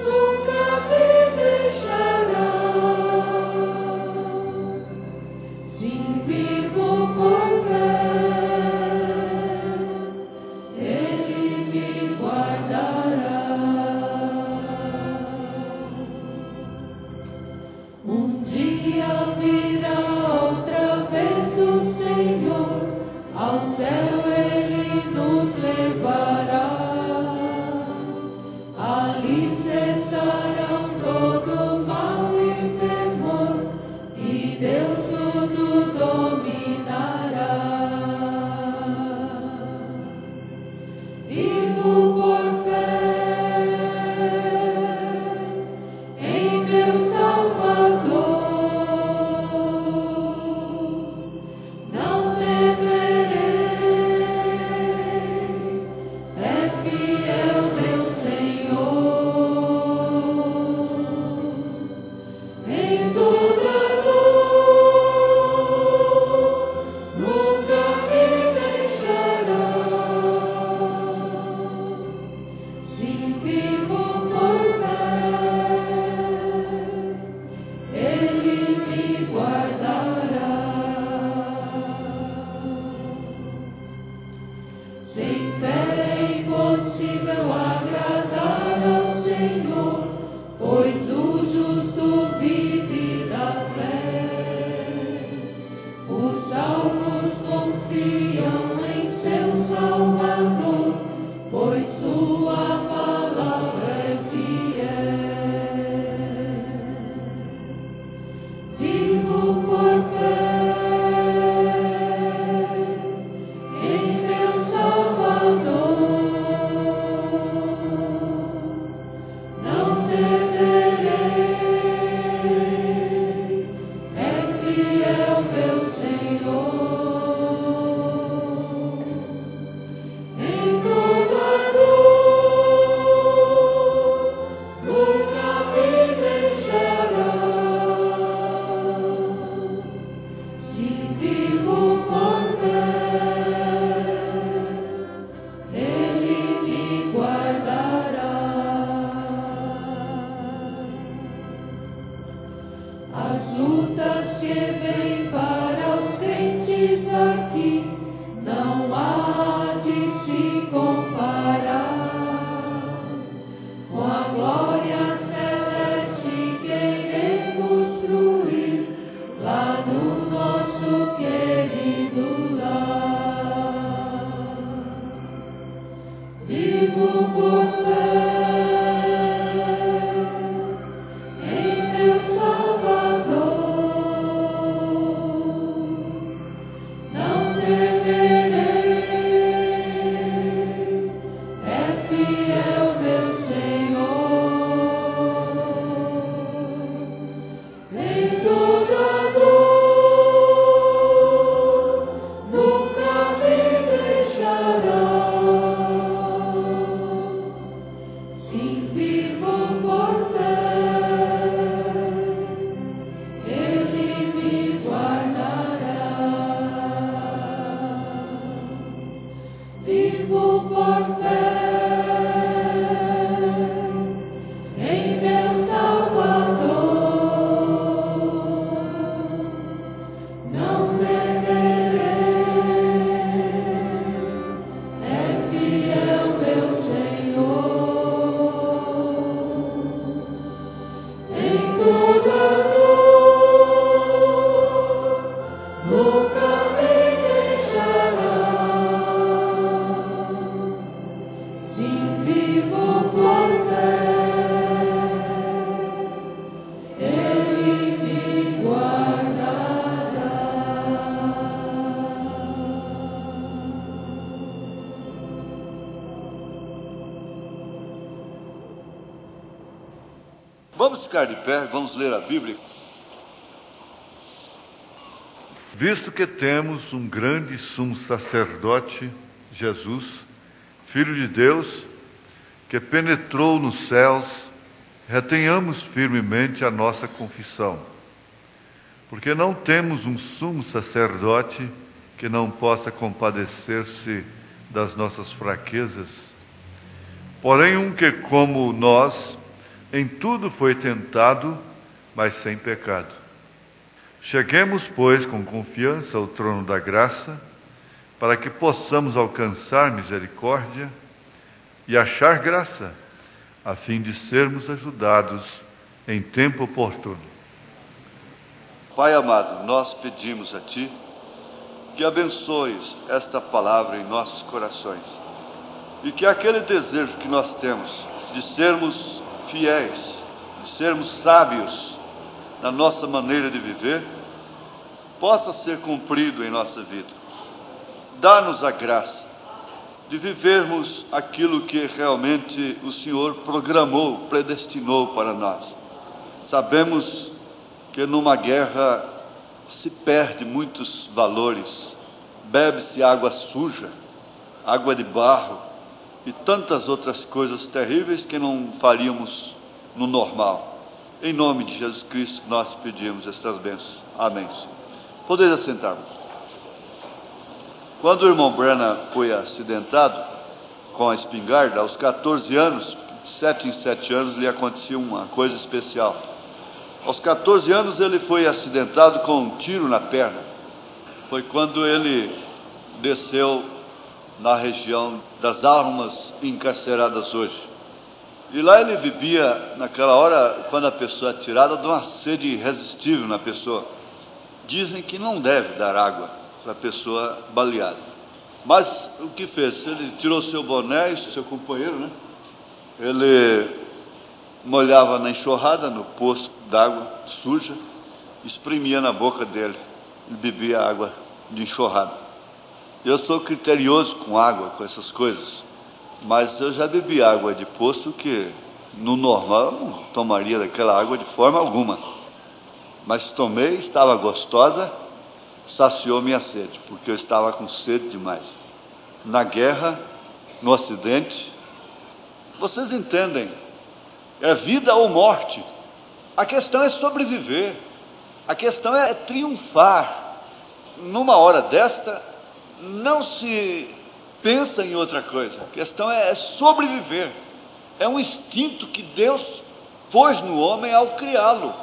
Nunca Vamos ficar de pé, vamos ler a Bíblia. Visto que temos um grande sumo sacerdote, Jesus, Filho de Deus, que penetrou nos céus, retenhamos firmemente a nossa confissão, porque não temos um sumo sacerdote que não possa compadecer-se das nossas fraquezas, porém um que, como nós, em tudo foi tentado, mas sem pecado. Cheguemos, pois, com confiança ao trono da graça, para que possamos alcançar misericórdia e achar graça, a fim de sermos ajudados em tempo oportuno. Pai amado, nós pedimos a Ti que abençoes esta palavra em nossos corações e que aquele desejo que nós temos de sermos fiéis, de sermos sábios na nossa maneira de viver, possa ser cumprido em nossa vida. Dá-nos a graça de vivermos aquilo que realmente o Senhor programou, predestinou para nós. Sabemos que numa guerra se perde muitos valores, bebe-se água suja, água de barro, e tantas outras coisas terríveis que não faríamos no normal. Em nome de Jesus Cristo, nós pedimos estas bênçãos. Amém. Podeis assentar-vos. Quando o irmão Branham foi acidentado com a espingarda, aos 14 anos, de 7 em 7 anos, lhe acontecia uma coisa especial. Aos 14 anos, ele foi acidentado com um tiro na perna. Foi quando ele desceu na região das almas encarceradas hoje. E lá ele vivia, naquela hora, quando a pessoa é tirada, de uma sede irresistível na pessoa. Dizem que não deve dar água para a pessoa baleada. Mas o que fez? Ele tirou seu boné e seu companheiro, né? Ele molhava na enxurrada, no poço d'água suja, espremia na boca dele e bebia água de enxurrada. Eu sou criterioso com água, com essas coisas, mas eu já bebi água de poço que, no normal, eu não tomaria daquela água de forma alguma. Mas tomei, estava gostosa, saciou minha sede, porque eu estava com sede demais. Na guerra, no acidente, vocês entendem, é vida ou morte. A questão é sobreviver, a questão é triunfar. Numa hora desta, não se pensa em outra coisa. A questão é sobreviver. É um instinto que Deus pôs no homem ao criá-lo.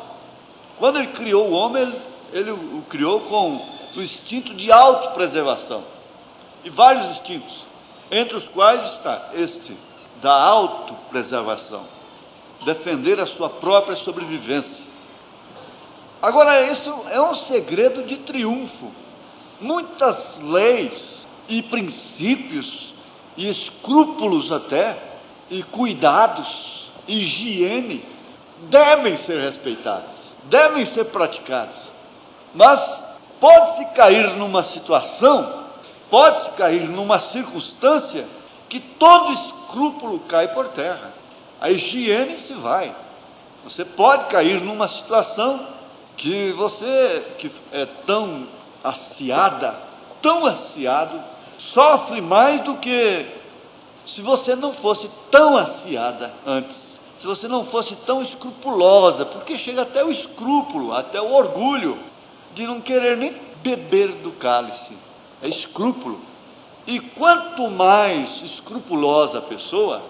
Quando Ele criou o homem, Ele Ele o criou com o instinto de autopreservação. E vários instintos, entre os quais está este da autopreservação. Defender a sua própria sobrevivência. Agora, isso é um segredo de triunfo. Muitas leis e princípios e escrúpulos até, e cuidados, higiene, devem ser respeitados, devem ser praticados. Mas pode-se cair numa situação, pode-se cair numa circunstância que todo escrúpulo cai por terra. A higiene se vai. Você pode cair numa situação que você, que é tão aciado, sofre mais do que se você não fosse tão aciada antes, se você não fosse tão escrupulosa, porque chega até o escrúpulo, até o orgulho de não querer nem beber do cálice. É escrúpulo. E quanto mais escrupulosa a pessoa,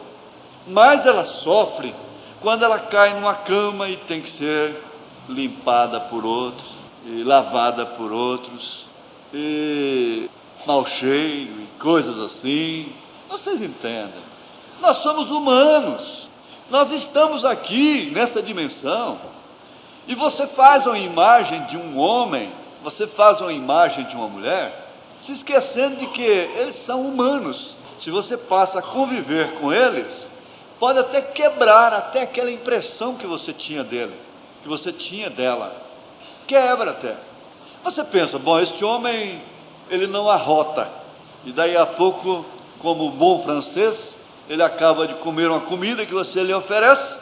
mais ela sofre quando ela cai numa cama e tem que ser limpada por outros, e lavada por outros, e mau cheiro, e coisas assim. Vocês entendem? Nós somos humanos, nós estamos aqui nessa dimensão, e você faz uma imagem de um homem, você faz uma imagem de uma mulher, se esquecendo de que eles são humanos. Se você passa a conviver com eles, pode até quebrar até aquela impressão que você tinha dele, que você tinha dela. Quebra até. Você pensa, bom, este homem, ele não arrota. E daí a pouco, como bom francês, ele acaba de comer uma comida que você lhe oferece.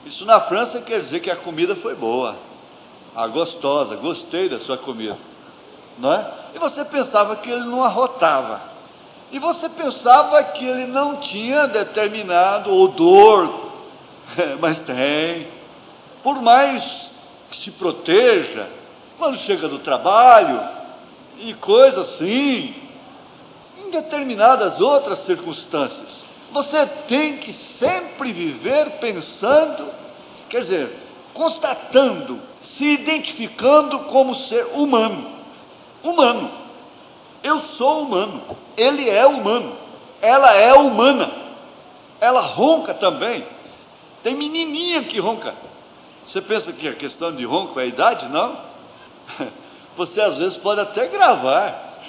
Isso na França quer dizer que a comida foi boa. Ah, gostosa, gostei da sua comida. Não é? E você pensava que ele não arrotava. E você pensava que ele não tinha determinado odor. Mas tem. Por mais que se proteja, quando chega do trabalho, e coisa assim, em determinadas outras circunstâncias, você tem que sempre viver pensando, quer dizer, constatando, se identificando como ser humano. Humano. Eu sou humano. Ele é humano. Ela é humana. Ela ronca também. Tem menininha que ronca. Você pensa que a questão de ronco é a idade? Não. Você às vezes pode até gravar.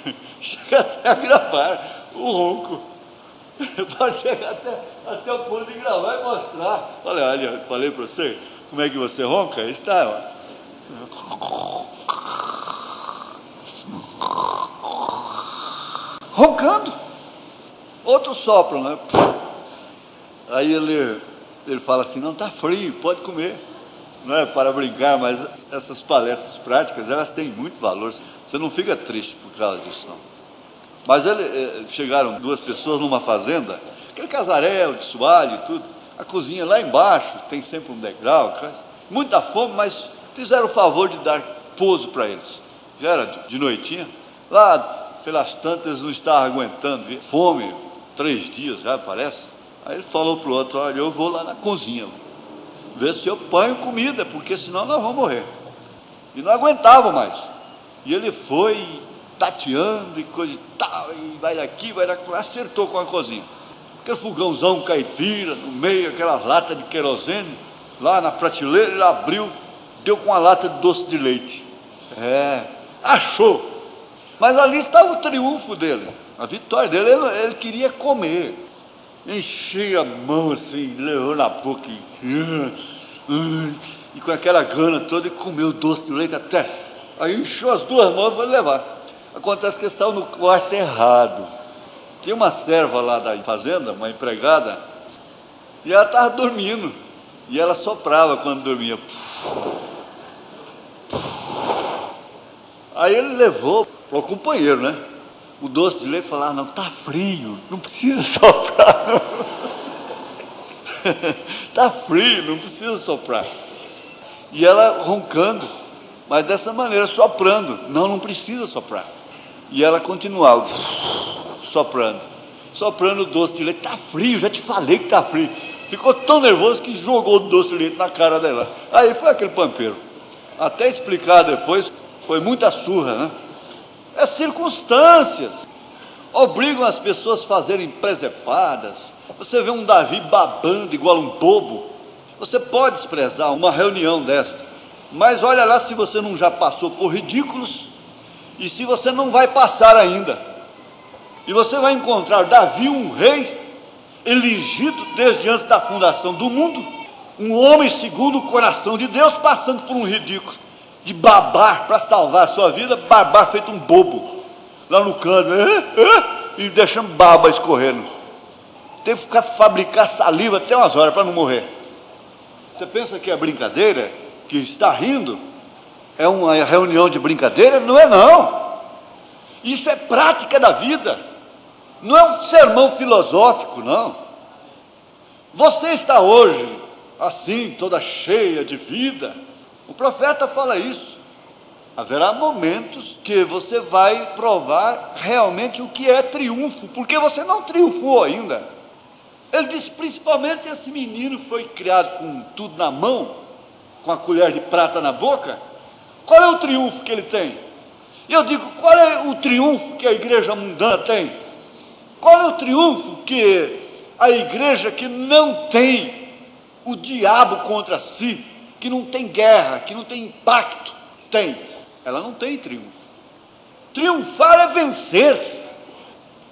Chega até a gravar o ronco. Pode chegar até o ponto de gravar e mostrar. Olha, falei para você como é que você ronca? Está, ó. Roncando. Outros sopram, né? Aí ele fala assim, não, está frio, pode comer. Não é para brincar, mas essas palestras práticas, elas têm muito valor. Você não fica triste por causa disso, não. Mas chegaram duas pessoas numa fazenda, aquele casarel de soalho e tudo, a cozinha lá embaixo, tem sempre um degrau, muita fome, mas fizeram o favor de dar pouso para eles. Já era de noitinha, lá pelas tantas eles não estavam aguentando, fome, 3 dias já parece. Aí ele falou para o outro, olha, eu vou lá na cozinha, ver se eu ponho comida, porque senão nós vamos morrer. E não aguentava mais. E ele foi tateando e coisa e tal, e vai daqui, vai daqui, acertou com a cozinha. Aquele fogãozão caipira, no meio, aquela lata de querosene, lá na prateleira, ele abriu, deu com uma lata de doce de leite. Achou. Mas ali estava o triunfo dele, a vitória dele. Ele queria comer. Enchia a mão assim, levou na boca e com aquela gana toda, e comeu o doce de leite até. Aí encheu as 2 mãos e foi levar. Acontece que ele estava no quarto errado. Tinha uma serva lá da fazenda, uma empregada, e ela estava dormindo. E ela soprava quando dormia. Aí ele levou para o companheiro, né? O doce de leite, falava, não, está frio, não precisa soprar, não. Está frio, não precisa soprar. E ela roncando, mas dessa maneira, soprando, não precisa soprar. E ela continuava soprando o doce de leite. Está frio, já te falei que está frio. Ficou tão nervoso que jogou o doce de leite na cara dela. Aí foi aquele pampeiro. Até explicar depois Foi muita surra, né? É circunstâncias. Obrigam as pessoas a fazerem presepadas. Você vê um Davi babando igual um bobo. Você pode desprezar uma reunião desta. Mas olha lá se você não já passou por ridículos. E se você não vai passar ainda. E você vai encontrar Davi, um rei, elegido desde antes da fundação do mundo. Um homem segundo o coração de Deus, passando por um ridículo. De babar para salvar a sua vida, babar feito um bobo. Lá no cano, e deixando baba escorrendo. Teve que fabricar saliva até umas horas para não morrer. Você pensa que é brincadeira? Que está rindo? É uma reunião de brincadeira? Não é não. Isso é prática da vida. Não é um sermão filosófico, não. Você está hoje assim, toda cheia de vida. O profeta fala isso. Haverá momentos que você vai provar realmente o que é triunfo, porque você não triunfou ainda. Ele diz, principalmente esse menino foi criado com tudo na mão, com a colher de prata na boca. Qual é o triunfo que ele tem? E eu digo, qual é o triunfo que a igreja mundana tem? Qual é o triunfo que a igreja que não tem o diabo contra si, que não tem guerra, que não tem impacto, tem? Ela não tem triunfo. Triunfar é vencer.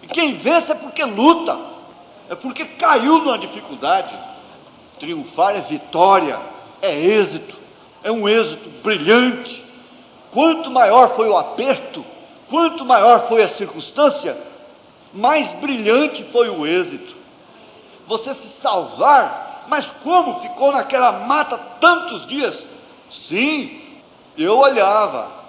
E quem vence é porque luta, é porque caiu numa dificuldade. Triunfar é vitória, é êxito, é um êxito brilhante. Quanto maior foi o aperto, quanto maior foi a circunstância, mais brilhante foi o êxito. Você se salvar, mas como ficou naquela mata tantos dias? Sim, eu olhava.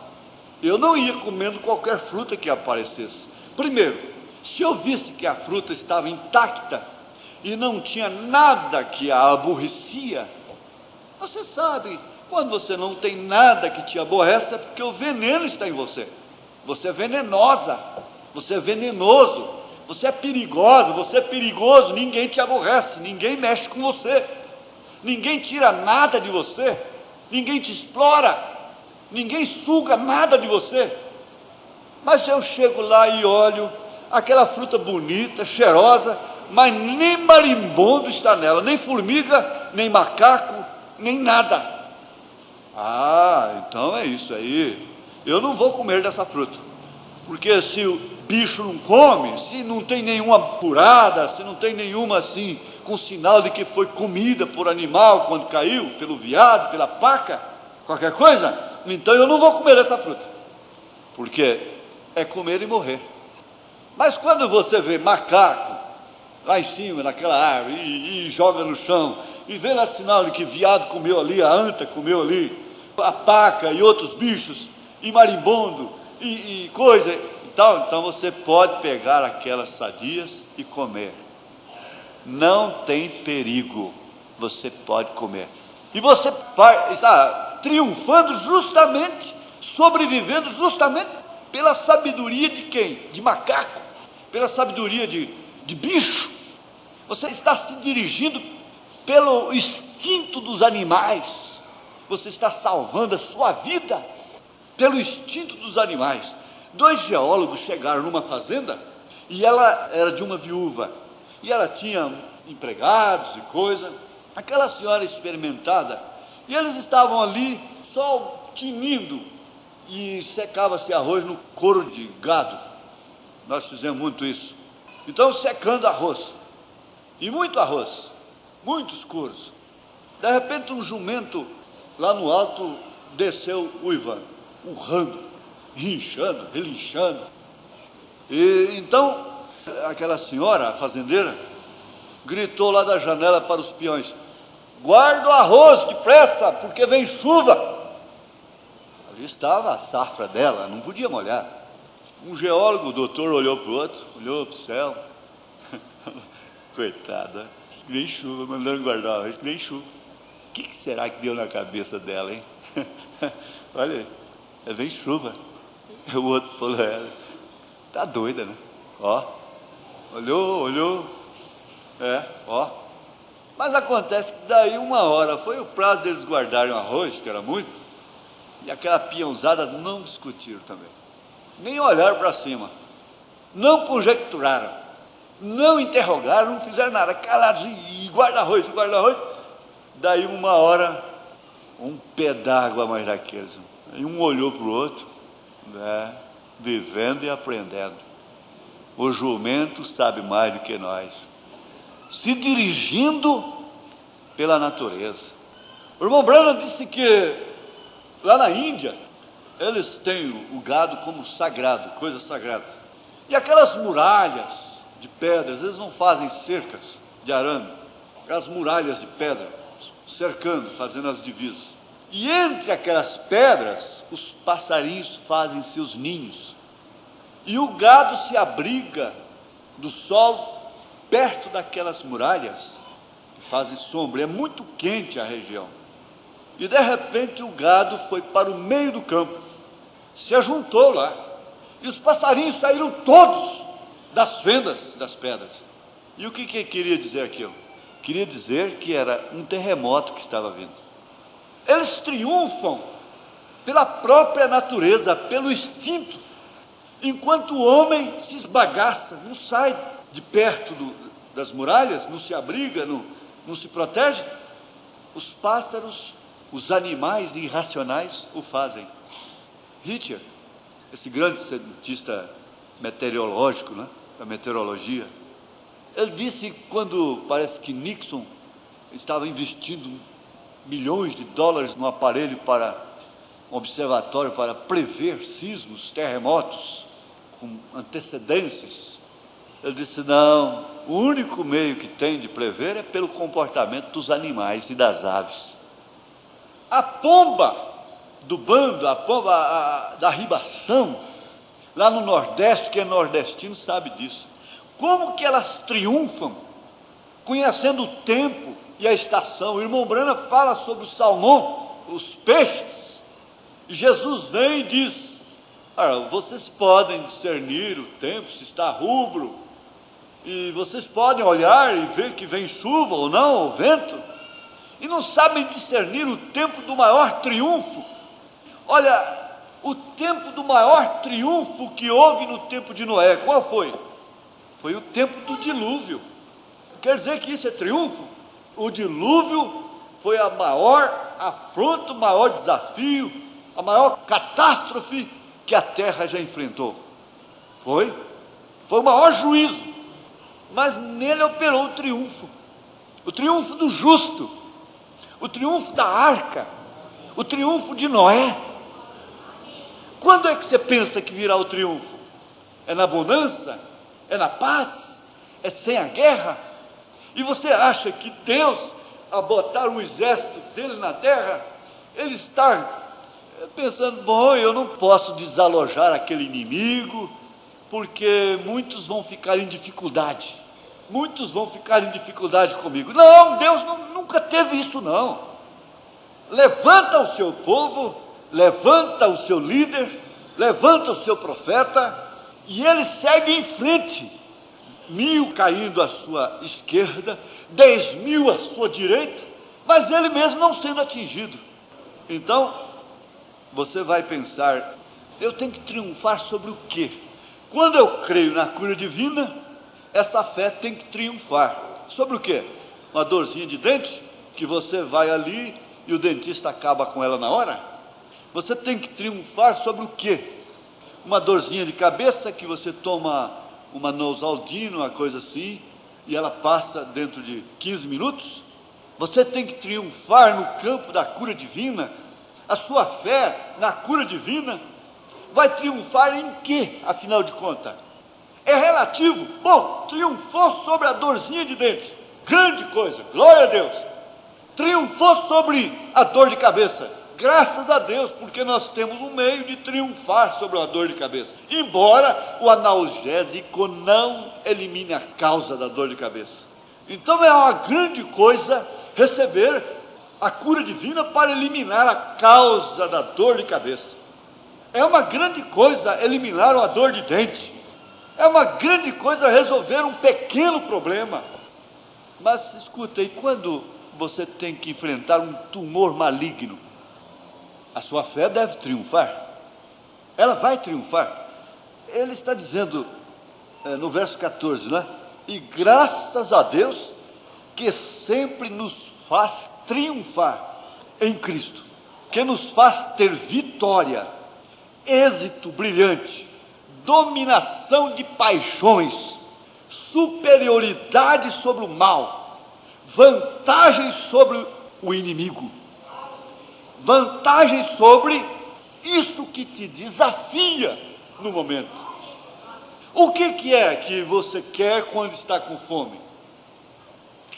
Eu não ia comendo qualquer fruta que aparecesse. Primeiro, se eu visse que a fruta estava intacta e não tinha nada que a aborrecia, você sabe, quando você não tem nada que te aborrece, é porque o veneno está em você. Você é venenosa, você é venenoso, você é perigosa, você é perigoso, ninguém te aborrece, ninguém mexe com você, ninguém tira nada de você, ninguém te explora, ninguém suga nada de você. Mas eu chego lá e olho aquela fruta bonita, cheirosa, mas nem marimbondo está nela, nem formiga, nem macaco, nem nada. Ah, então é isso aí. Eu não vou comer dessa fruta, porque se o bicho não come, se não tem nenhuma furada, se não tem nenhuma assim, com sinal de que foi comida por animal quando caiu, pelo veado, pela paca, qualquer coisa, então eu não vou comer essa fruta, porque é comer e morrer. Mas quando você vê macaco lá em cima, naquela árvore, e joga no chão, e vê lá sinal de que viado comeu ali, a anta comeu ali, a paca e outros bichos, e marimbondo, e coisa e tal, então você pode pegar aquelas sadias e comer. Não tem perigo, você pode comer. E você vai estar triunfando justamente, sobrevivendo justamente pela sabedoria de quem? De macaco, pela sabedoria de bicho. Você está se dirigindo pelo instinto dos animais. Você está salvando a sua vida pelo instinto dos animais. 2 geólogos chegaram numa fazenda e ela era de uma viúva. E ela tinha empregados e coisa. Aquela senhora experimentada, e eles estavam ali só tinindo, e secava-se arroz no couro de gado. Nós fizemos muito isso. Então secando arroz, e muito arroz, muitos couros. De repente um jumento lá no alto desceu uivando, urrando, rinchando, relinchando. E então aquela senhora, a fazendeira, gritou lá da janela para os peões: guarda o arroz depressa, porque vem chuva. Ali estava a safra dela, não podia molhar. Um geólogo, o doutor, olhou para o outro, olhou para o céu. Coitada, vem chuva, mandando guardar o arroz, vem chuva. O que será que deu na cabeça dela, hein? Olha, vem chuva. O outro falou: tá doida, né? Ó, olhou. Ó. Mas acontece que daí 1 hora, foi o prazo deles guardarem o arroz, que era muito, e aquela peãozada não discutiram também, nem olharam para cima, não conjecturaram, não interrogaram, não fizeram nada, calados e guarda-arroz, guarda-arroz. Daí uma hora, um pé d'água mais daqueles, e um olhou para o outro, né, vivendo e aprendendo. O jumento sabe mais do que nós, se dirigindo pela natureza. O irmão Branham disse que lá na Índia, eles têm o gado como sagrado, coisa sagrada. E aquelas muralhas de pedras, eles não fazem cercas de arame, aquelas muralhas de pedra, cercando, fazendo as divisas. E entre aquelas pedras, os passarinhos fazem seus ninhos. E o gado se abriga do sol perto daquelas muralhas, que fazem sombra. É muito quente a região. E de repente o gado foi para o meio do campo, se ajuntou lá, e os passarinhos saíram todos das fendas das pedras. E o que queria dizer aquilo? Queria dizer que era um terremoto que estava vindo. Eles triunfam pela própria natureza, pelo instinto, enquanto o homem se esbagaça, não sai de perto das muralhas, não se abriga, não se protege. Os pássaros, os animais irracionais o fazem. Hitcher, esse grande cientista meteorológico, né, da meteorologia, ele disse, quando parece que Nixon estava investindo milhões de dólares no aparelho para um observatório para prever sismos, terremotos com antecedências, ele disse, não, o único meio que tem de prever é pelo comportamento dos animais e das aves. A pomba do bando, a pomba da ribação, lá no Nordeste, quem é nordestino sabe disso. Como que elas triunfam, conhecendo o tempo e a estação. O irmão Branham fala sobre o salmão, os peixes. E Jesus vem e diz, vocês podem discernir o tempo, se está rubro, e vocês podem olhar e ver que vem chuva ou não, ou vento, e não sabem discernir o tempo do maior triunfo. Olha, o tempo do maior triunfo que houve no tempo de Noé, qual foi? Foi o tempo do dilúvio. Quer dizer que isso é triunfo? O dilúvio foi a maior afronta, o maior desafio, a maior catástrofe que a terra já enfrentou. Foi o maior juízo, mas nele operou o triunfo do justo, o triunfo da arca, o triunfo de Noé. Quando é que você pensa que virá o triunfo? É na bonança? É na paz? É sem a guerra? E você acha que Deus, a botar o exército dele na terra, ele está pensando, bom, eu não posso desalojar aquele inimigo, porque muitos vão ficar em dificuldade. Muitos vão ficar em dificuldade comigo. Não, Deus nunca teve isso, não. Levanta o seu povo, levanta o seu líder, levanta o seu profeta, e ele segue em frente, 1000 caindo à sua esquerda, 10.000 à sua direita, mas ele mesmo não sendo atingido. Então, você vai pensar, eu tenho que triunfar sobre o quê? Quando eu creio na cura divina, essa fé tem que triunfar. Sobre o quê? Uma dorzinha de dente, que você vai ali e o dentista acaba com ela na hora? Você tem que triunfar sobre o quê? Uma dorzinha de cabeça, que você toma uma Nousaldina, uma coisa assim, e ela passa dentro de 15 minutos? Você tem que triunfar no campo da cura divina. A sua fé na cura divina vai triunfar em quê, afinal de contas? É relativo. Bom, triunfou sobre a dorzinha de dente, grande coisa, glória a Deus. Triunfou sobre a dor de cabeça, graças a Deus, porque nós temos um meio de triunfar sobre a dor de cabeça, embora o analgésico não elimine a causa da dor de cabeça. Então é uma grande coisa receber a cura divina para eliminar a causa da dor de cabeça. É uma grande coisa eliminar uma dor de dente. É uma grande coisa resolver um pequeno problema. Mas escuta, e quando você tem que enfrentar um tumor maligno? a sua fé deve triunfar. Ela vai triunfar. Ele está dizendo, no verso 14, né? E graças a Deus que sempre nos faz triunfar em Cristo, que nos faz ter vitória, êxito brilhante, dominação de paixões, superioridade sobre o mal, vantagem sobre o inimigo, vantagem sobre isso que te desafia no momento. O que é que você quer quando está com fome?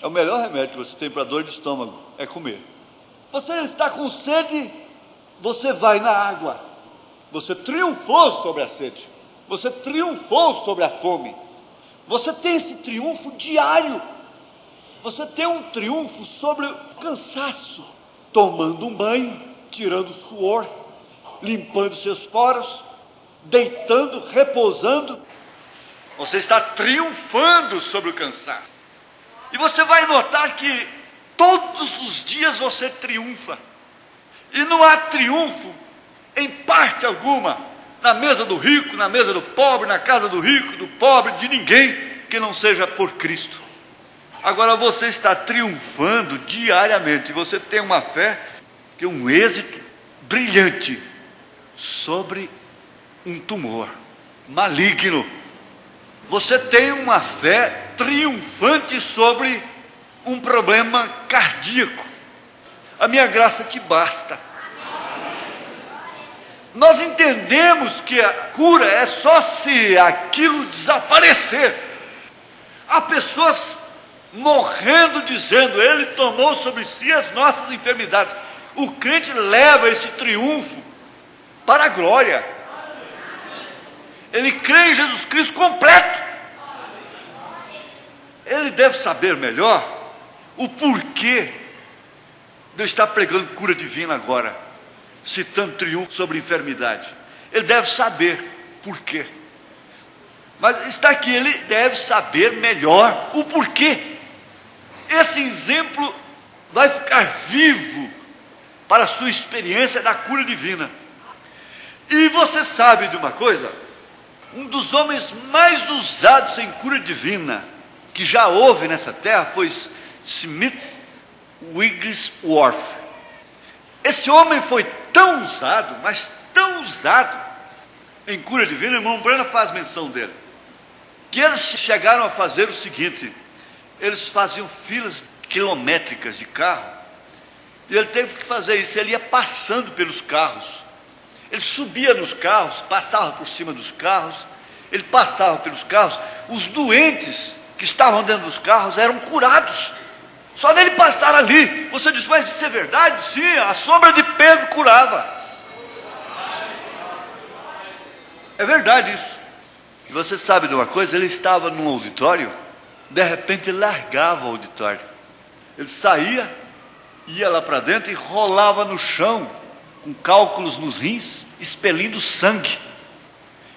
É o melhor remédio que você tem para dor de estômago, é comer. Você está com sede, você vai na água. Você triunfou sobre a sede. Você triunfou sobre a fome. Você tem esse triunfo diário. Você tem um triunfo sobre o cansaço, tomando um banho, tirando o suor, limpando seus poros, deitando, repousando. Você está triunfando sobre o cansaço. E você vai notar que todos os dias você triunfa. E não há triunfo, em parte alguma, na mesa do rico, na mesa do pobre, na casa do rico, do pobre, de ninguém que não seja por Cristo. Agora você está triunfando diariamente. E você tem uma fé que é um êxito brilhante sobre um tumor maligno. Você tem uma fé triunfante sobre um problema cardíaco. A minha graça te basta. Nós entendemos que a cura é só se aquilo desaparecer. Há pessoas morrendo dizendo, ele tomou sobre si as nossas enfermidades. O crente leva esse triunfo para a glória. Ele crê em Jesus Cristo completo. Ele deve saber melhor o porquê de eu estar pregando cura divina agora, citando triunfo sobre enfermidade. Ele deve saber por quê. Mas está aqui, ele deve saber melhor o porquê. Esse exemplo vai ficar vivo para a sua experiência da cura divina. E você sabe de uma coisa? Um dos homens mais usados em cura divina que já houve nessa terra foi Smith Wigglesworth. Esse homem foi tão usado, mas tão usado em cura divina, o irmão Branham faz menção dele, que eles chegaram a fazer o seguinte: eles faziam filas quilométricas de carro, e ele teve que fazer isso. Ele ia passando pelos carros, ele subia nos carros, passava por cima dos carros, ele passava pelos carros. Os doentes que estavam dentro dos carros eram curados, só dele passar ali. Você diz, mas isso é verdade? Sim, a sombra de Pedro curava. É verdade isso. E você sabe de uma coisa? Ele estava num auditório, de repente ele largava o auditório, ele saía, ia lá para dentro e rolava no chão, com cálculos nos rins, expelindo sangue.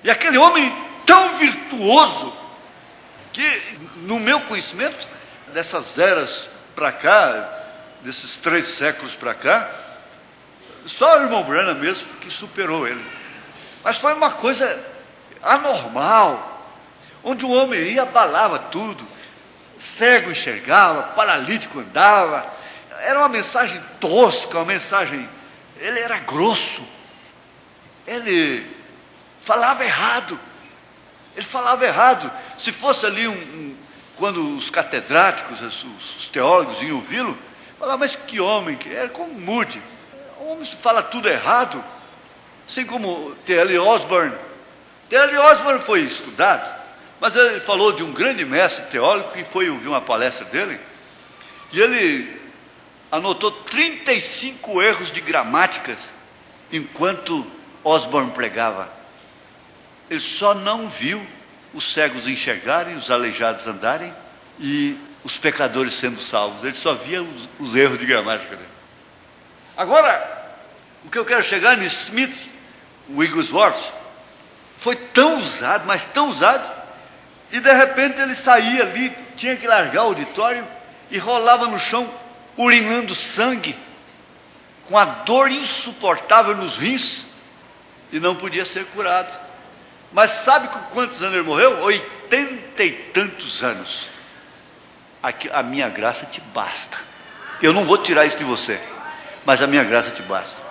E aquele homem tão virtuoso, que no meu conhecimento, dessas eras para cá, desses 3 séculos para cá, só o irmão Branham mesmo que superou ele. Mas foi uma coisa anormal, onde o homem ia, abalava tudo, cego enxergava, paralítico andava. Era uma mensagem tosca, uma mensagem. Ele era grosso, ele falava errado. Ele falava errado. Se fosse ali quando os catedráticos, os teólogos iam ouvi-lo, falavam, mas que homem que era, como mude. O homem fala tudo errado. Assim como T.L. Osborne. T.L. Osborne foi estudado, mas ele falou de um grande mestre teólogo que foi ouvir uma palestra dele, e ele anotou 35 erros de gramáticas enquanto Osborne pregava. Ele só não viu os cegos enxergarem, os aleijados andarem e os pecadores sendo salvos. Ele só via os erros de gramática dele. Agora, o que eu quero chegar nesse Smith Wigglesworth foi tão usado, mas tão usado, e de repente ele saía ali, tinha que largar o auditório e rolava no chão, urinando sangue, com a dor insuportável nos rins, e não podia ser curado. Mas sabe com quantos anos ele morreu? 80 e tantos anos. A minha graça te basta. Eu não vou tirar isso de você, mas a minha graça te basta.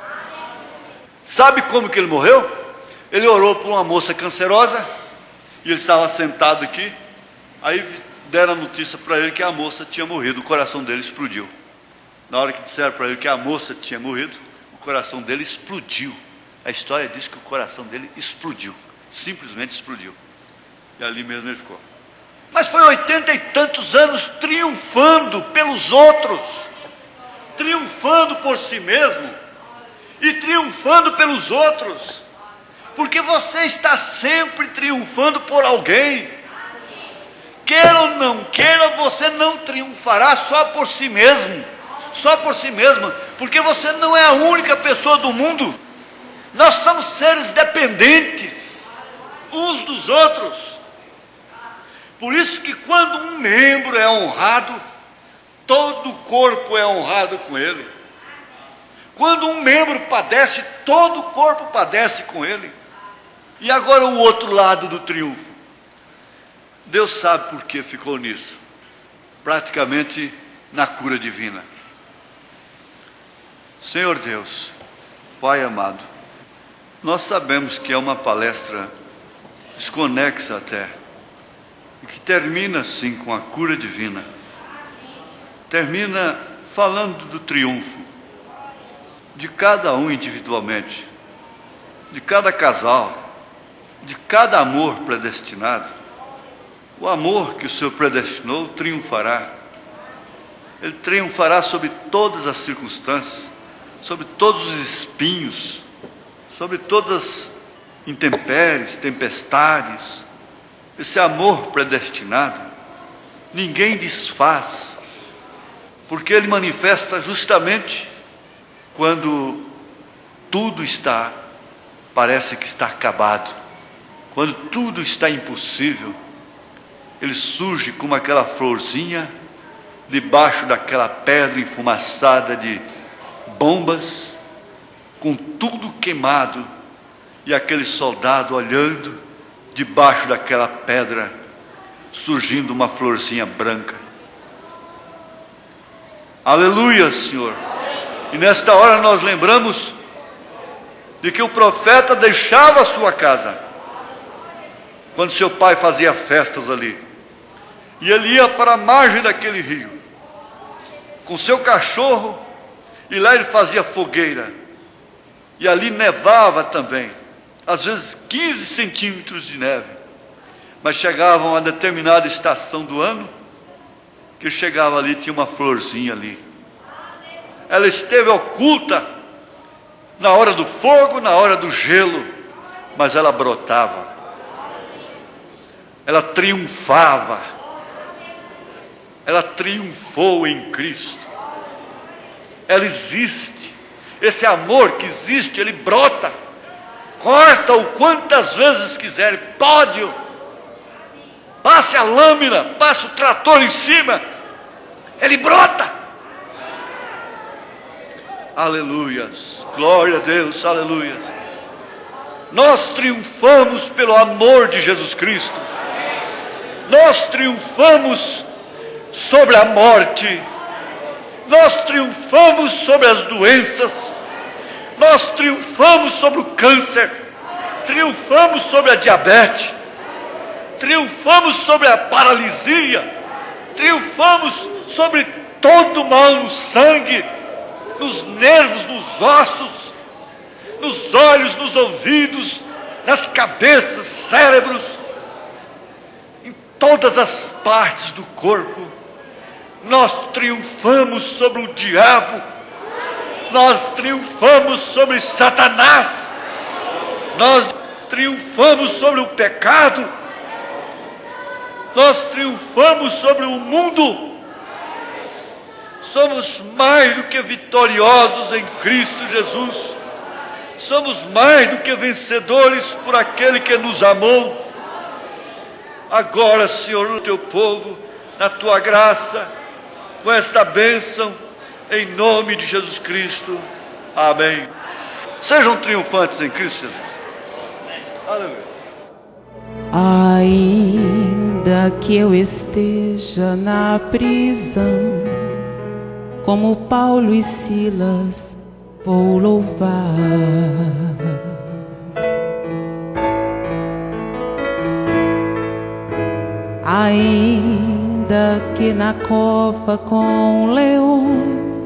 Sabe como que ele morreu? Ele orou por uma moça cancerosa, e ele estava sentado aqui, aí deram a notícia para ele que a moça tinha morrido, o coração dele explodiu. Na hora que disseram para ele que a moça tinha morrido, o coração dele explodiu. A história diz que o coração dele explodiu, simplesmente explodiu. E ali mesmo ele ficou. Mas foi 80 e tantos anos triunfando pelos outros, triunfando por si mesmo e triunfando pelos outros, porque você está sempre triunfando por alguém. Queira ou não queira, você não triunfará só por si mesmo, só por si mesma, porque você não é a única pessoa do mundo. Nós somos seres dependentes uns dos outros. Por isso que quando um membro é honrado, todo o corpo é honrado com ele. Quando um membro padece, todo o corpo padece com ele. E agora o outro lado do triunfo. Deus sabe por que ficou nisso. Praticamente na cura divina. Senhor Deus, Pai amado, nós sabemos que é uma palestra desconexa até, e que termina assim com a cura divina. Termina falando do triunfo de cada um individualmente, de cada casal, de cada amor predestinado. O amor que o Senhor predestinou triunfará. Ele triunfará sobre todas as circunstâncias, sobre todos os espinhos, sobre todas as intempéries, tempestades. Esse amor predestinado, ninguém desfaz, porque ele manifesta justamente quando tudo parece que está acabado, quando tudo está impossível. Ele surge como aquela florzinha debaixo daquela pedra enfumaçada de bombas, com tudo queimado, e aquele soldado olhando debaixo daquela pedra, surgindo uma florzinha branca. Aleluia, Senhor. E nesta hora nós lembramos de que o profeta deixava a sua casa quando seu pai fazia festas ali, e ele ia para a margem daquele rio com seu cachorro, e lá ele fazia fogueira, e ali nevava também, às vezes 15 centímetros de neve. Mas chegava uma determinada estação do ano, que chegava ali, tinha uma florzinha ali. Ela esteve oculta na hora do fogo, na hora do gelo, mas ela brotava, ela triunfava, ela triunfou em Cristo. Ela existe. Esse amor que existe, ele brota. Corta-o quantas vezes quiser, pode-o. Passe a lâmina, passe o trator em cima, ele brota. Aleluias, glória a Deus, aleluias. Nós triunfamos pelo amor de Jesus Cristo. Nós triunfamos sobre a morte. Nós triunfamos sobre as doenças. Nós triunfamos sobre o câncer. Triunfamos sobre a diabetes. Triunfamos sobre a paralisia. Triunfamos sobre todo o mal no sangue, nos nervos, nos ossos, nos olhos, nos ouvidos, nas cabeças, cérebros, em todas as partes do corpo. Nós triunfamos sobre o diabo. Nós triunfamos sobre Satanás. Nós triunfamos sobre o pecado. Nós triunfamos sobre o mundo. Somos mais do que vitoriosos em Cristo Jesus. Somos mais do que vencedores por aquele que nos amou. Agora, Senhor, o teu povo, na tua graça, com esta bênção, em nome de Jesus Cristo, Amém. Sejam triunfantes em Cristo Jesus. Aleluia. Ainda que eu esteja na prisão, como Paulo e Silas, vou louvar. Ainda que na cova com leões,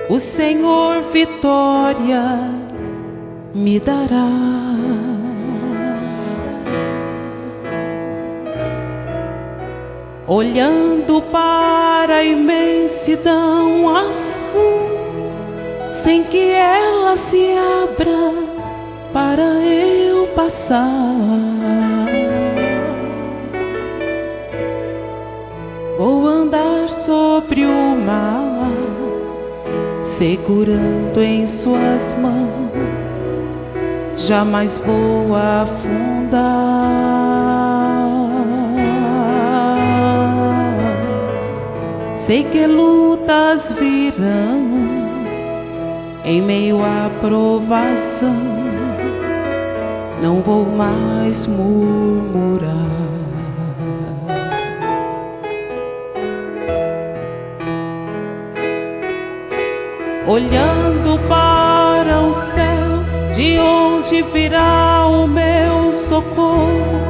o Senhor vitória me dará. Olhando para a imensidão azul, sem que ela se abra para eu passar, vou andar sobre o mar, segurando em suas mãos, jamais vou afundar. Sei que lutas virão em meio à provação, não vou mais murmurar. Olhando para o céu, de onde virá o meu socorro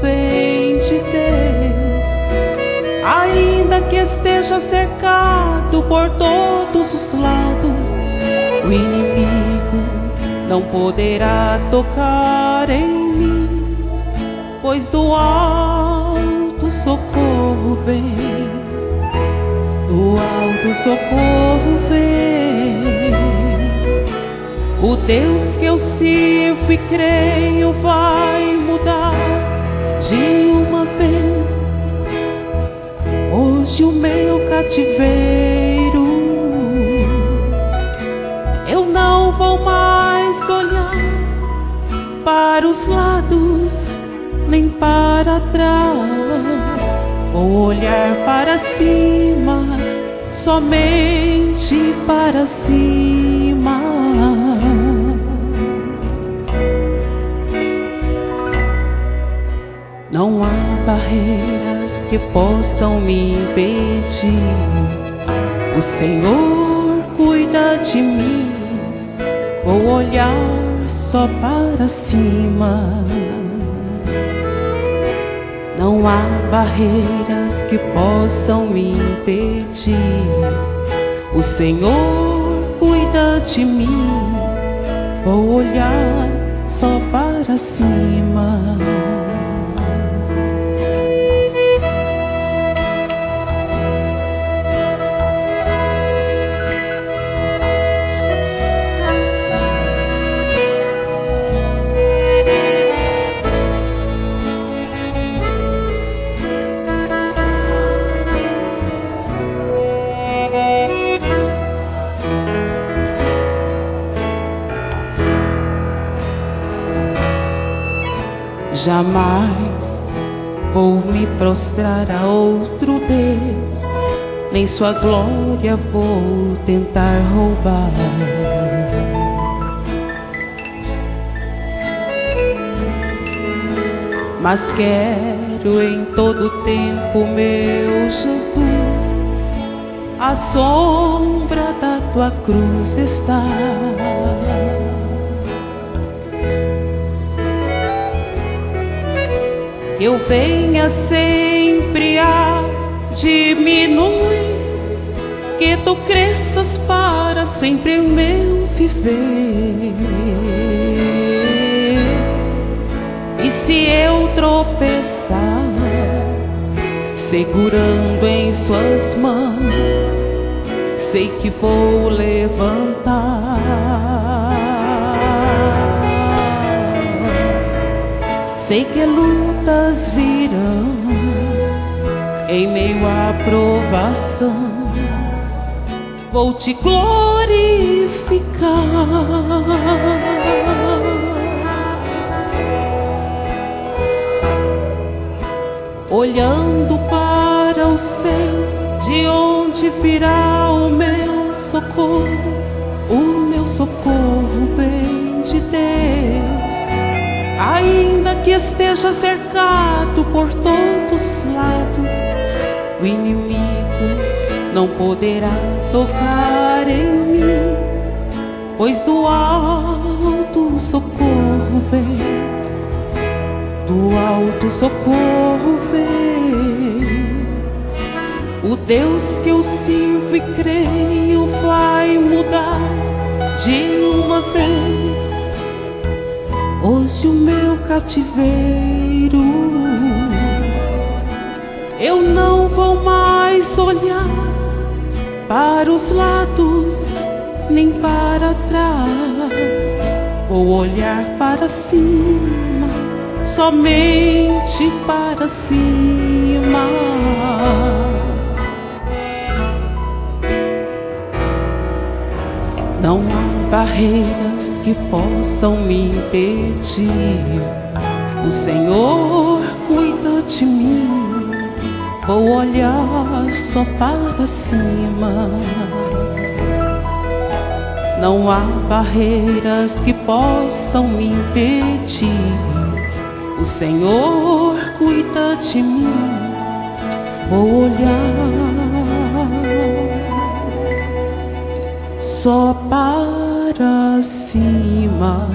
vem de Deus. Ainda que esteja cercado por todos os lados, o inimigo não poderá tocar em mim, pois do alto socorro vem, do alto socorro vem. O Deus que eu sirvo e creio vai mudar de uma vez hoje o meu cativeiro. Eu não vou mais olhar para os lados nem para trás, vou olhar para cima, somente para cima. Não há barreiras que possam me impedir. O Senhor cuida de mim. Vou olhar só para cima. Não há barreiras que possam me impedir. O Senhor cuida de mim. Vou olhar só para cima. Jamais vou me prostrar a outro Deus, nem sua glória vou tentar roubar. Mas quero em todo tempo, meu Jesus, à sombra da tua cruz estar. Que eu venha sempre a diminuir, que tu cresças para sempre em meu viver. E se eu tropeçar, segurando em suas mãos, sei que vou levantar. Sei que lutas virão em meio à provação, vou te glorificar. Olhando para o céu, de onde virá o meu meu socorro vem de Deus. Ainda que esteja cercado por todos os lados, o inimigo não poderá tocar em mim, pois do alto o socorro vem, do alto socorro vem. O Deus que eu sirvo e creio vai mudar de uma vez hoje o meu cativeiro. Eu não vou mais olhar para os lados nem para trás, vou olhar para cima, somente para cima. Não há barreiras que possam me impedir. O Senhor cuida de mim, vou olhar só para cima. Não há barreiras que possam me impedir. O Senhor cuida de mim, vou olhar só para cima.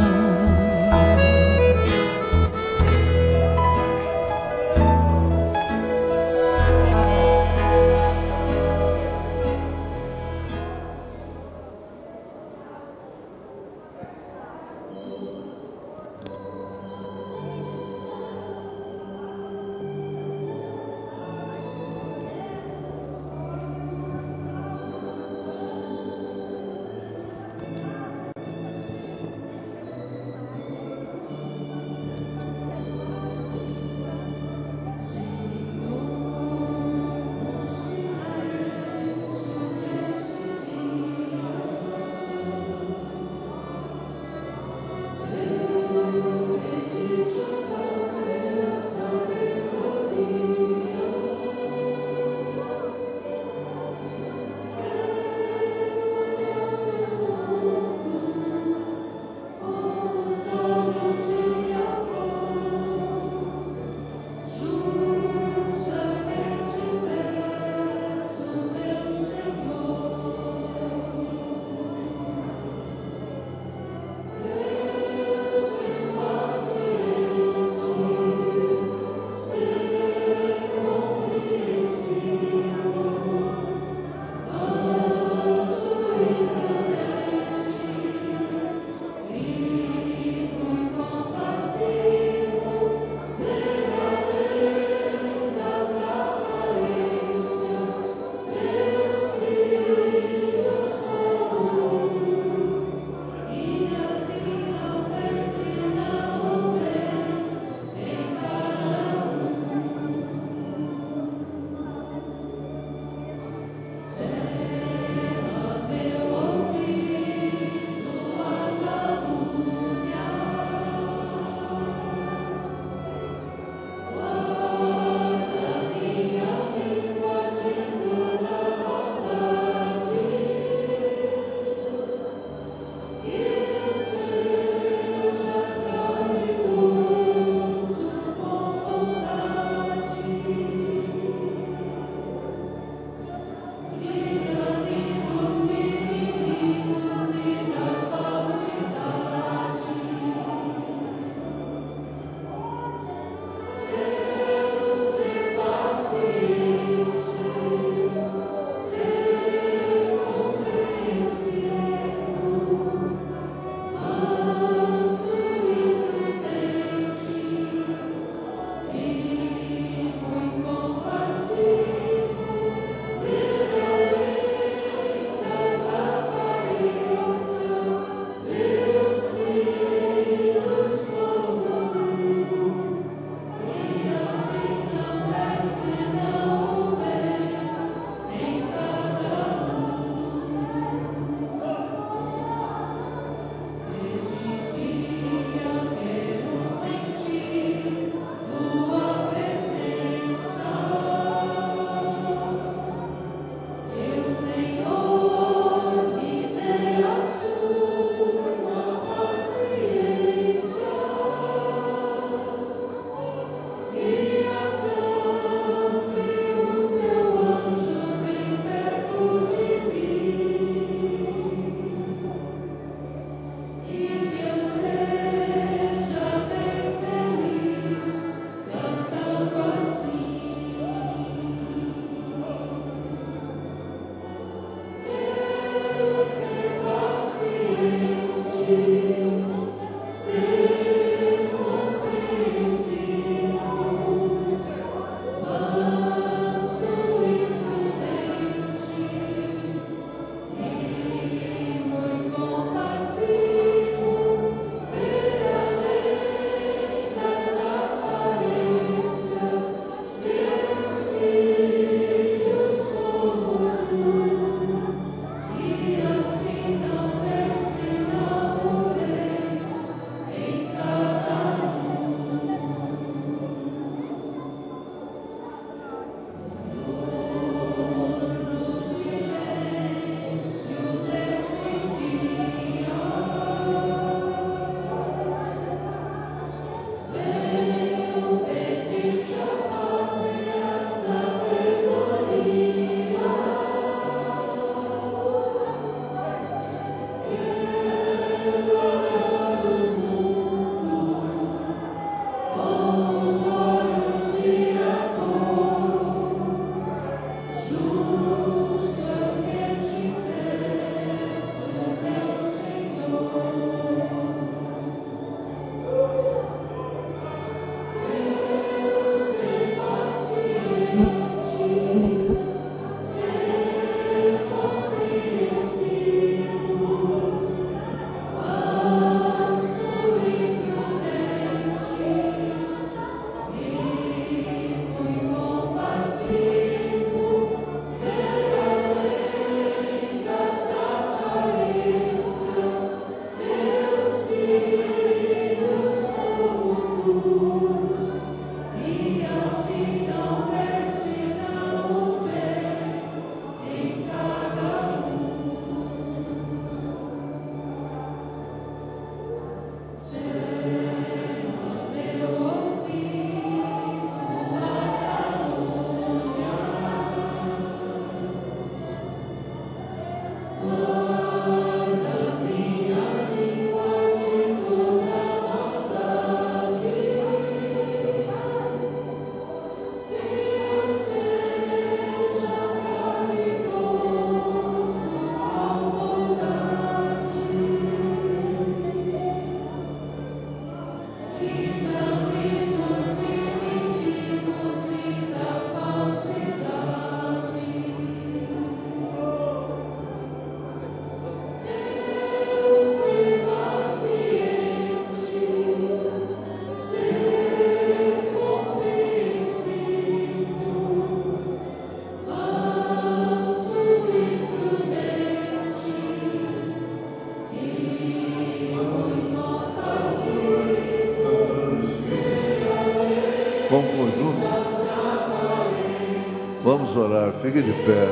orar, fique de pé,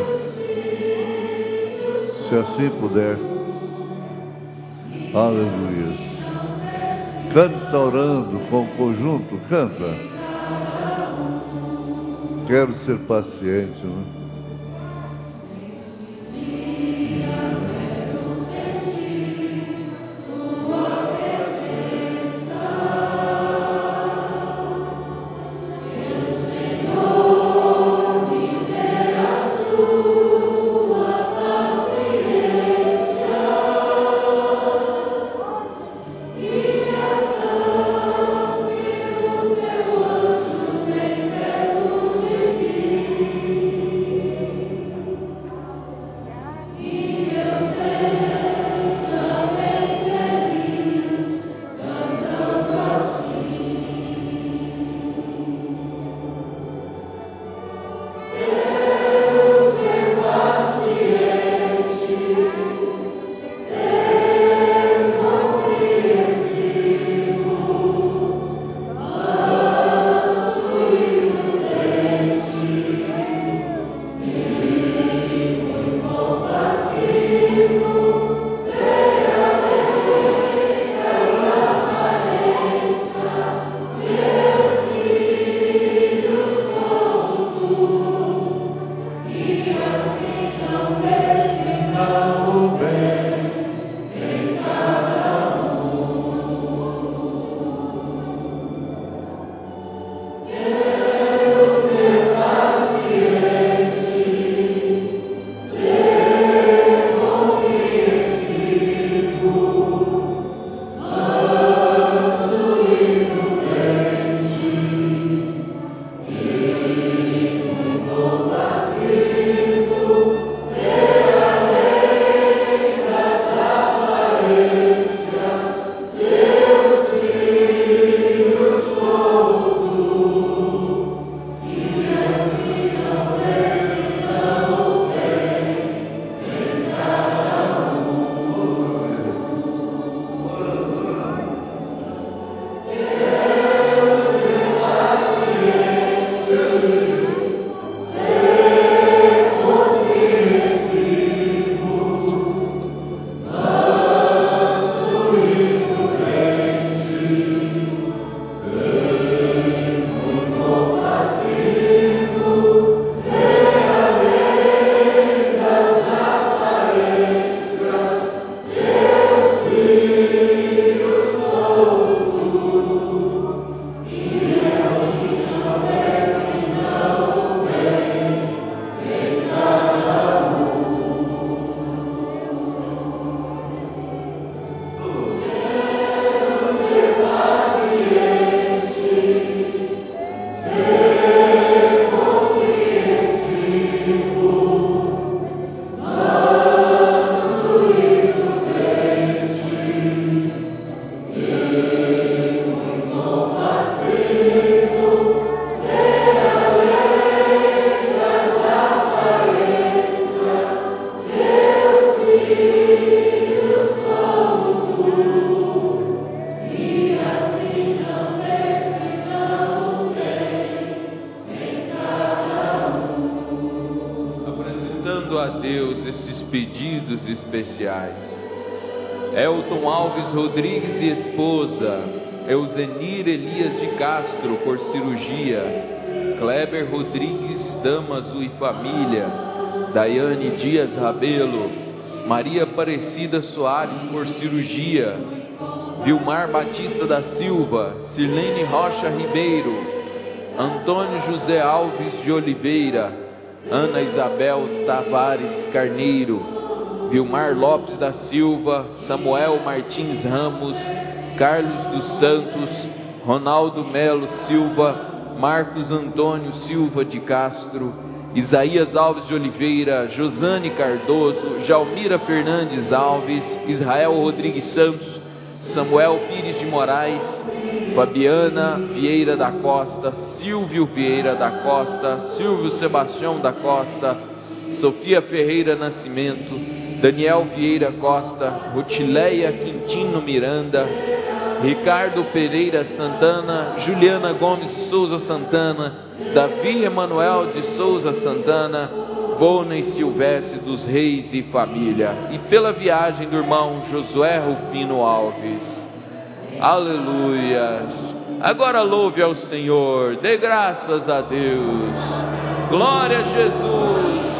se assim puder. Aleluia. Canta orando com o conjunto, canta. Quero ser paciente, né? Pedidos especiais. Elton Alves Rodrigues e esposa, Euzenir Elias de Castro por cirurgia, Kleber Rodrigues Damaso e família, Daiane Dias Rabelo, Maria Aparecida Soares por cirurgia, Vilmar Batista da Silva, Sirlene Rocha Ribeiro, Antônio José Alves de Oliveira, Ana Isabel Tavares Carneiro, Vilmar Lopes da Silva, Samuel Martins Ramos, Carlos dos Santos, Ronaldo Melo Silva, Marcos Antônio Silva de Castro, Isaías Alves de Oliveira, Josane Cardoso, Jalmira Fernandes Alves, Israel Rodrigues Santos, Samuel Pires de Moraes, Fabiana Vieira da Costa, Silvio Vieira da Costa, Silvio Sebastião da Costa, Sofia Ferreira Nascimento, Daniel Vieira Costa, Rutileia Quintino Miranda, Ricardo Pereira Santana, Juliana Gomes de Souza Santana, Davi Emanuel de Souza Santana, Volney Silvestre dos Reis e família, e pela viagem do irmão Josué Rufino Alves. Aleluia. Agora louve ao Senhor, dê graças a Deus. Glória a Jesus.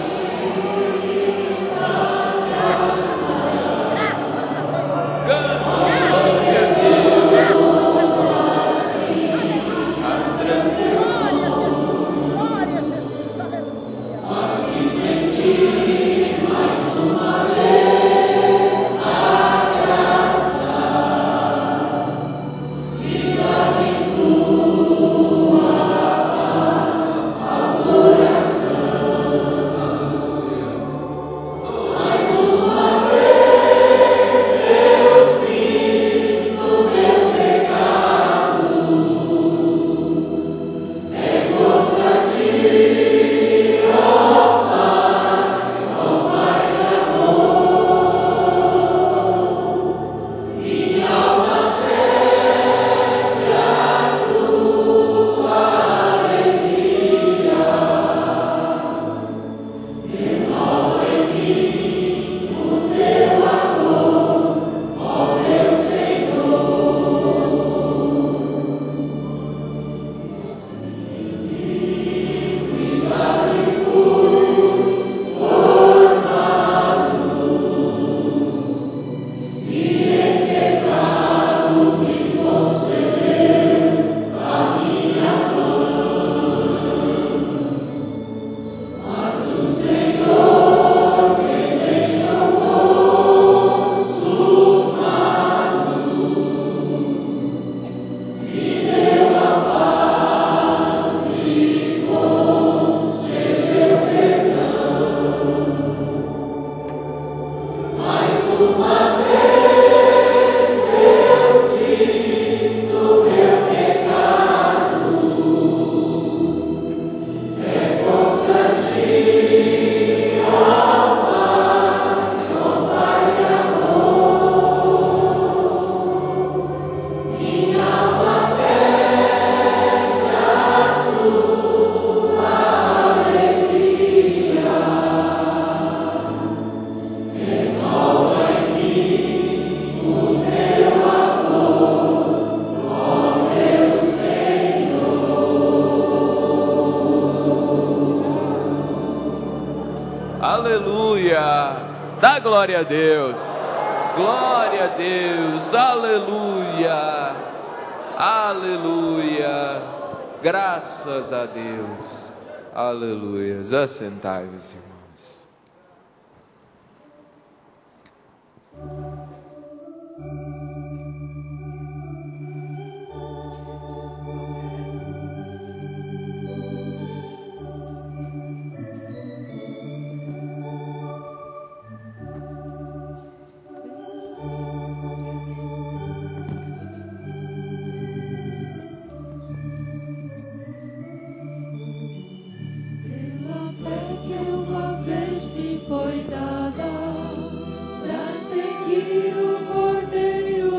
Aleluia, dá glória a Deus, glória a Deus, aleluia, aleluia, graças a Deus, aleluia. Assentai-vos, irmãos. Foi dada para seguir o Cordeiro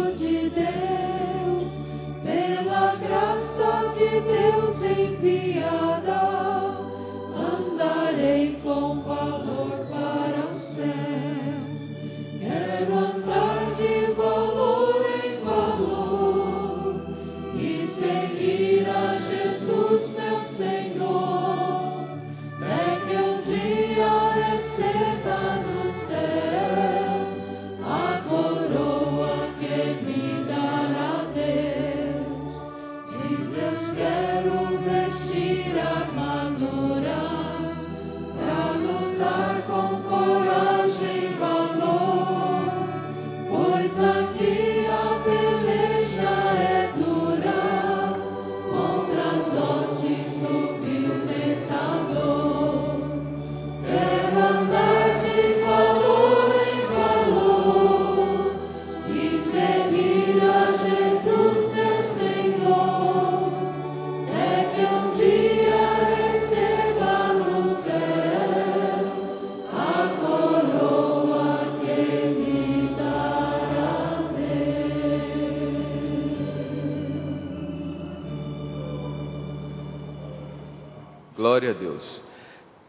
Glória a Deus.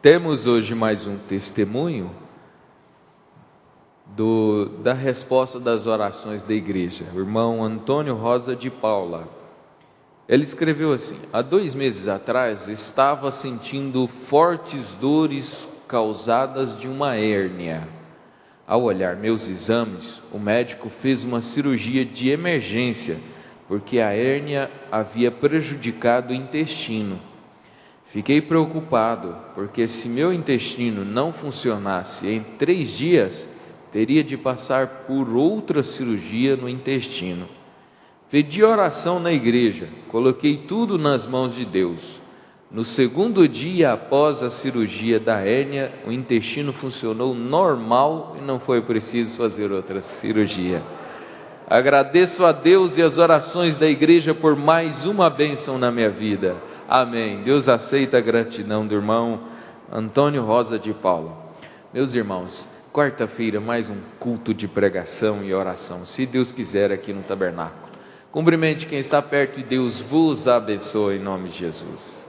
Temos hoje mais um testemunho da resposta das orações da igreja. O irmão Antônio Rosa de Paula. Ele escreveu assim: há 2 meses atrás estava sentindo fortes dores causadas de uma hérnia. Ao olhar meus exames, o médico fez uma cirurgia de emergência, porque a hérnia havia prejudicado o intestino. Fiquei preocupado, porque se meu intestino não funcionasse em 3 dias, teria de passar por outra cirurgia no intestino. Pedi oração na igreja, coloquei tudo nas mãos de Deus. No 2º dia após a cirurgia da hérnia, o intestino funcionou normal e não foi preciso fazer outra cirurgia. Agradeço a Deus e as orações da igreja por mais uma bênção na minha vida. Amém. Deus aceita a gratidão do irmão Antônio Rosa de Paula. Meus irmãos, quarta-feira mais um culto de pregação e oração, se Deus quiser, aqui no tabernáculo. Cumprimente quem está perto e Deus vos abençoe em nome de Jesus.